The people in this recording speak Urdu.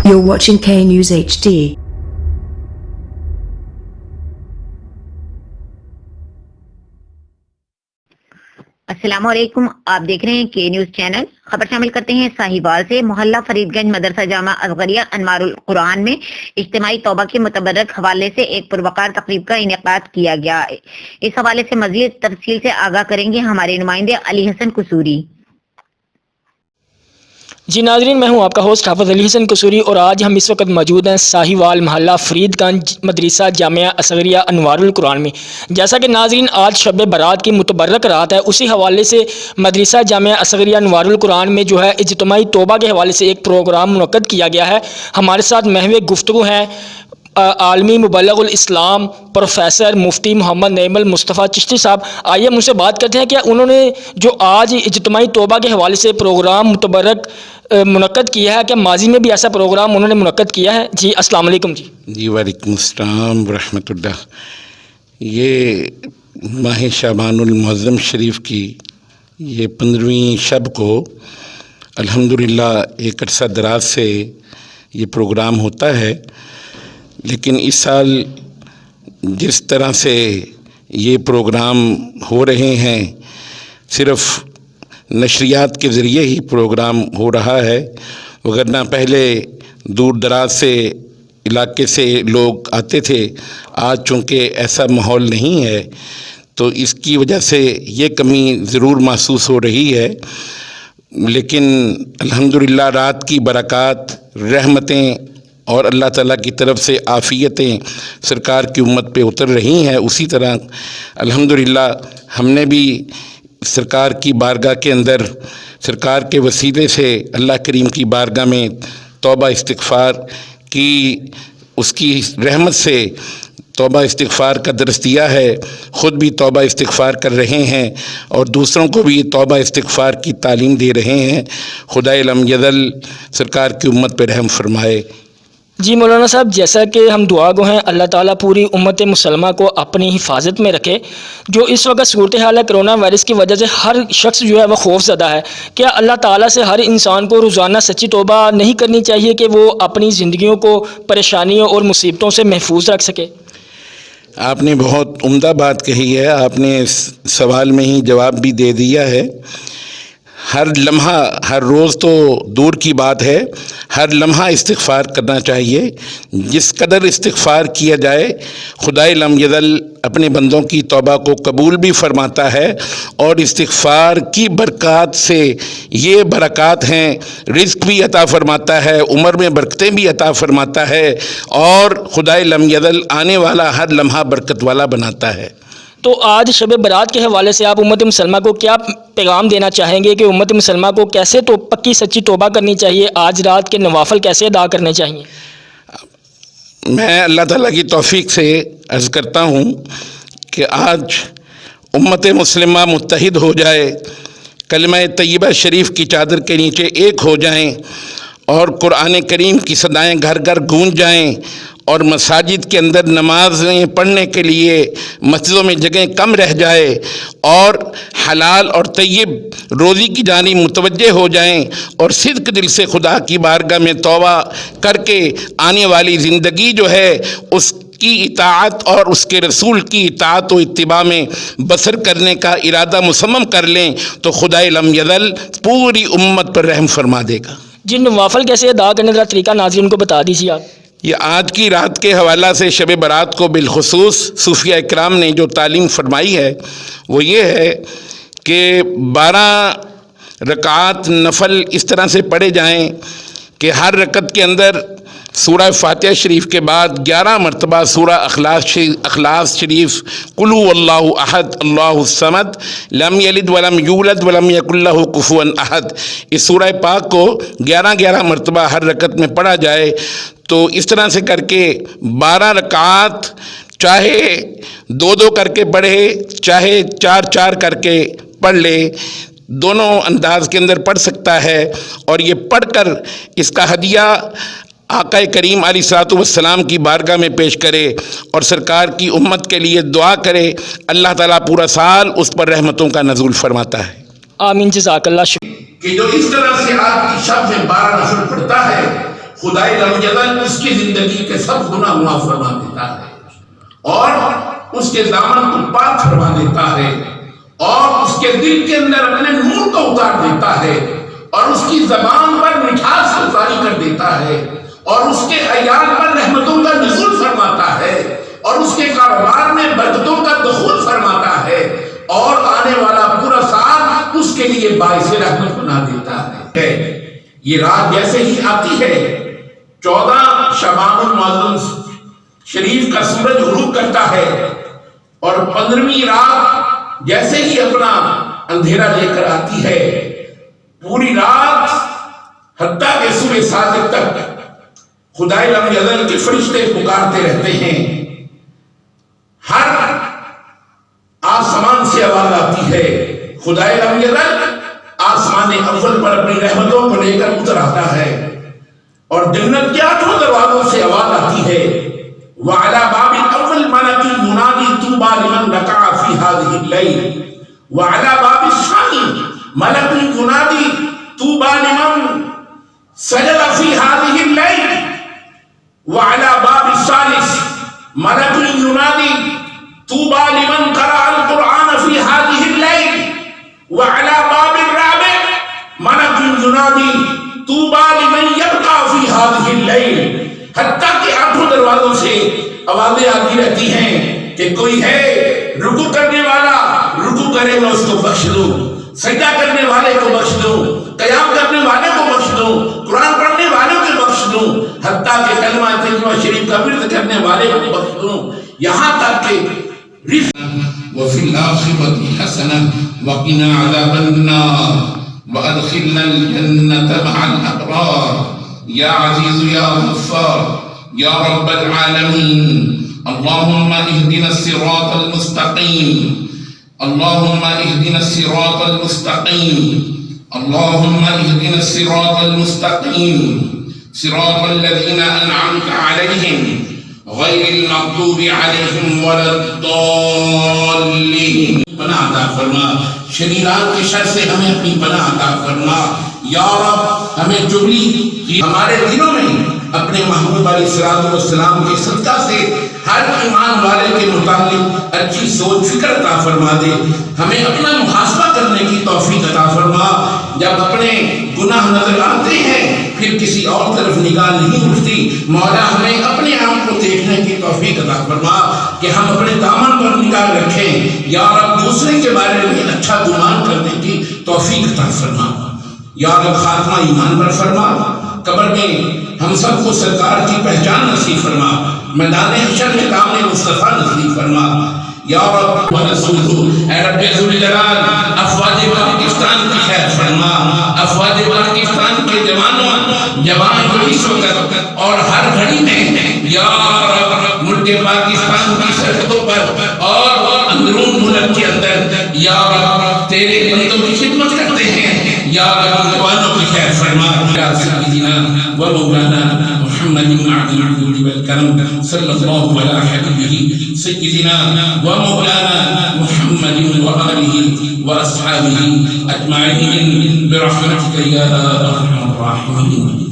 You're watching K News HD. السلام علیکم، آپ دیکھ رہے ہیں کے نیوز چینل۔ خبر شامل کرتے ہیں ساہیوال سے۔ محلہ فرید گنج مدرسہ جامعہ اصغریہ انوار القرآن میں اجتماعی توبہ کے متبرک حوالے سے ایک پروقار تقریب کا انعقاد کیا گیا۔ اس حوالے سے مزید تفصیل سے آگاہ کریں گے ہمارے نمائندے علی حسن قصوری۔ جی ناظرین، میں ہوں آپ کا ہوسٹ حافظ علی حسن قصوری، اور آج ہم اس وقت موجود ہیں ساہیوال محلہ فرید گنج مدرسہ جامعہ اصغریہ انوار القرآن میں۔ جیسا کہ ناظرین آج شب برات کی متبرک رات ہے، اسی حوالے سے مدرسہ جامعہ اصغریہ انوار القرآن میں جو ہے اجتماعی توبہ کے حوالے سے ایک پروگرام منعقد کیا گیا ہے۔ ہمارے ساتھ محو گفتگو ہیں عالمی مبلغ الاسلام پروفیسر مفتی محمد نعیم المصطفیٰ چشتی صاحب۔ آئیے مجھ سے بات کرتے ہیں کہ انہوں نے جو آج اجتماعی توبہ کے حوالے سے پروگرام متبرک منعقد کیا ہے، کہ ماضی میں بھی ایسا پروگرام انہوں نے منعقد کیا ہے؟ جی السلام علیکم۔ جی وعلیکم السلام ورحمۃ اللہ۔ یہ ماہ شعبان المعظم شریف کی یہ 15ویں شب کو الحمدللہ ایک عرصہ دراز سے یہ پروگرام ہوتا ہے، لیکن اس سال جس طرح سے یہ پروگرام ہو رہے ہیں صرف نشریات کے ذریعے ہی پروگرام ہو رہا ہے، وگرنہ پہلے دور دراز سے علاقے سے لوگ آتے تھے۔ آج چونکہ ایسا ماحول نہیں ہے تو اس کی وجہ سے یہ کمی ضرور محسوس ہو رہی ہے، لیکن الحمدللہ رات کی برکات، رحمتیں اور اللہ تعالیٰ کی طرف سے عافیتیں سرکار کی امت پہ اتر رہی ہیں۔ اسی طرح الحمدللہ ہم نے بھی سرکار کی بارگاہ کے اندر سرکار کے وسیلے سے اللہ کریم کی بارگاہ میں توبہ استغفار کی، اس کی رحمت سے توبہ استغفار کا درس دیا ہے، خود بھی توبہ استغفار کر رہے ہیں اور دوسروں کو بھی توبہ استغفار کی تعلیم دے رہے ہیں۔ خدائے لم یزل سرکار کی امت پہ رحم فرمائے۔ جی مولانا صاحب، جیسا کہ ہم دعا گو ہیں اللہ تعالیٰ پوری امت مسلمہ کو اپنی حفاظت میں رکھے۔ جو اس وقت صورتحال ہے کرونا وائرس کی وجہ سے ہر شخص جو ہے وہ خوف زدہ ہے، کیا اللہ تعالیٰ سے ہر انسان کو روزانہ سچی توبہ نہیں کرنی چاہیے کہ وہ اپنی زندگیوں کو پریشانیوں اور مصیبتوں سے محفوظ رکھ سکے؟ آپ نے بہت عمدہ بات کہی ہے، آپ نے اس سوال میں ہی جواب بھی دے دیا ہے۔ ہر لمحہ، ہر روز تو دور کی بات ہے، ہر لمحہ استغفار کرنا چاہیے۔ جس قدر استغفار کیا جائے خدائے لم یزل اپنے بندوں کی توبہ کو قبول بھی فرماتا ہے، اور استغفار کی برکات سے یہ برکات ہیں، رزق بھی عطا فرماتا ہے، عمر میں برکتیں بھی عطا فرماتا ہے، اور خدائے لم یزل آنے والا ہر لمحہ برکت والا بناتا ہے۔ تو آج شب برات کے حوالے سے آپ امت مسلمہ کو کیا پیغام دینا چاہیں گے کہ امت مسلمہ کو کیسے تو پکی سچی توبہ کرنی چاہیے، آج رات کے نوافل کیسے ادا کرنے چاہیے؟ میں اللہ تعالیٰ کی توفیق سے عرض کرتا ہوں کہ آج امت مسلمہ متحد ہو جائے، کلمہ طیبہ شریف کی چادر کے نیچے ایک ہو جائیں، اور قرآن کریم کی صدائیں گھر گھر گونج جائیں، اور مساجد کے اندر نمازیں پڑھنے کے لیے مسجدوں میں جگہیں کم رہ جائے، اور حلال اور طیب روزی کی جانب متوجہ ہو جائیں، اور صدق دل سے خدا کی بارگاہ میں توبہ کر کے آنے والی زندگی جو ہے اس کی اطاعت اور اس کے رسول کی اطاعت و اتباع میں بسر کرنے کا ارادہ مصمم کر لیں تو خدائے لم یزل پوری امت پر رحم فرما دے گا۔ جن نوافل کیسے ادا کرنے کا طریقہ ناظرین کو بتا دیجیے آپ۔ یہ آج کی رات کے حوالہ سے شب برات کو بالخصوص صوفیہ اکرام نے جو تعلیم فرمائی ہے وہ یہ ہے کہ 12 رکعات نفل اس طرح سے پڑھے جائیں کہ ہر رکعت کے اندر سورہ فاتحہ شریف کے بعد 11 مرتبہ سورہ اخلاص شریف قل هو اللہ احد اللہ الصمد لم یلد ولم یولد ولم یکن لہ کفوا احد، اس سورہ پاک کو 11 مرتبہ ہر رکعت میں پڑھا جائے۔ تو اس طرح سے کر کے 12 رکعات چاہے 2 کر کے پڑھے، چاہے 4 کر کے پڑھ لے، دونوں انداز کے اندر پڑھ سکتا ہے، اور یہ پڑھ کر اس کا ہدیہ آقا کریم علیہ الصلوۃ والسلام کی بارگاہ میں پیش کرے اور سرکار کی امت کے لیے دعا کرے، اللہ تعالیٰ پورا سال اس پر رحمتوں کا نزول فرماتا ہے۔ آمین، جزاک اللہ شکر۔ کہ جو اس طرح سے آج کی شب میں 12 نفل پڑھتا ہے خدائے لم یزل اس کی زندگی کے سب گناہ معاف فرما دیتا ہے اور اس کے دامن کو پاک فرما دیتا ہے اور اس کے دل کے اندر اپنے نور کو اتار دیتا ہے اور اس کی زبان پر مٹھاس اتاری کر دیتا ہے اور اس کے عیال پر رحمتوں کا نزول فرماتا ہے اور اس کے کاروبار میں برکتوں کا دخول فرماتا ہے اور آنے والا پورا سال اس کے لیے باعث رحمت بنا دیتا ہے۔ یہ رات جیسے ہی آتی ہے 14 شعبان المعظم شریف کا سورج غروب کرتا ہے اور 15ویں رات جیسے ہی اپنا اندھیرا لے کر آتی ہے، پوری رات حتیٰ کہ صبح صادق تک خدائے لم یزل کے فرشتے پکارتے رہتے ہیں۔ ہر آسمان سے آواز آتی ہے، خدائے لم یزل آسمان اول پر اپنی رحمتوں کو لے کر اتر آتا ہے اور جنت کے 8 دروازوں سے آواز آتی ہے، وَعَلَى بَابِ الْأَوَّلِ مَلَكٌ يُنَادِي طُوبَى لِمَنْ رَكَعَ فِي هَذِهِ اللَّيْلِ وَعَلَى بَابِ الثَّانِي مَلَكٌ يُنَادِي طُوبَى لِمَنْ سَجَدَ فِي هَذِهِ اللَّيْلِ وَعَلَى بَابِ الثَّالِثِ مَلَكٌ يُنَادِي طُوبَى لِمَنْ قَرَأَ الْقُرْآنَ فِي هَذِهِ اللَّيْلِ وَعَلَى بَابِ الرَّابِعِ مَلَكٌ يُنَادِي طُوبَى لِمَنْ يَبْقَى فِي هَذِهِ اللَّيْلِ۔ حتیٰ کہ 8 دروازوں سے آوازیں آتی رہتی ہیں کہ کوئی ہے رکوع کرنے والا، رکوع کرے میں اس کو بخش دوں، سجدہ کرنے والے کو بخش دوں، قیام کرنے والے کو بخش دوں، قرآن پڑھنے والے کو بخش دوں، حتیٰ کہ کلمہ طیبہ شریف کا ورد کرنے والے کو بخش دوں، یہاں تک کہ وفی الآخرۃ حسنہ وقنا عذاب النار وادخلنا الجنة مع الابرار یا عزیز یا غفار یا رب العالمین۔ اللہم اہدنا الصراط المستقیم، اللہم اہدنا الصراط المستقیم، اللہم اہدنا الصراط المستقیم، صراط الذین انعمت علیہم غیر المغضوب علیہم ولا الضالین۔ پناہ عطا فرما، شریرات کے شر سے ہمیں اپنی پناہ عطا فرما یا رب۔ ہمیں جبلی کی ہمارے دلوں میں اپنے محبوب علیہ السلام کے صدقہ سے ہر ایمان والے کے متعلق اچھی سوچ فکر عطا فرما دے، ہمیں اپنا محاسبہ کرنے کی توفیق عطا فرما۔ جب اپنے گناہ نظر آتے ہیں پھر کسی اور طرف نگاہ نہیں اٹھتی، مولا ہمیں اپنے آپ کو دیکھنے کی توفیق عطا فرما کہ ہم اپنے دامن پر نگاہ رکھیں یا رب، دوسرے کے بارے میں اچھا گمان کرنے کی توفیق عطا فرما یا رب۔ خاتمہ ایمان پر فرما، قبر میں ہم سب کو سرکار کی پہچان نصیب فرما، میدان حشر میں دامن مصطفیٰ نصیب فرما یا رب ورسولہ۔ اے رب ذوالجلال، افواج پاکستان کی خیر فرما، افواج پاکستان کے جوان کو اس وقت اور ہر گھڑی میں یا رب ملک پاکستان کی سرحدوں پر اور اندرون ملک کے اندر یا رب تیرے بندوں کی خدمت کرتے ہیں یا رب، جوانوں کی خیر فرما۔ یا سیدنا و مولانا محمد بن عبد الجود والکرم صلی اللہ علیہ حبیبہ سیدنا و مولانا محمد وآلہ واصحابہ اجمعین برحمتک یا ارحم الراحمین۔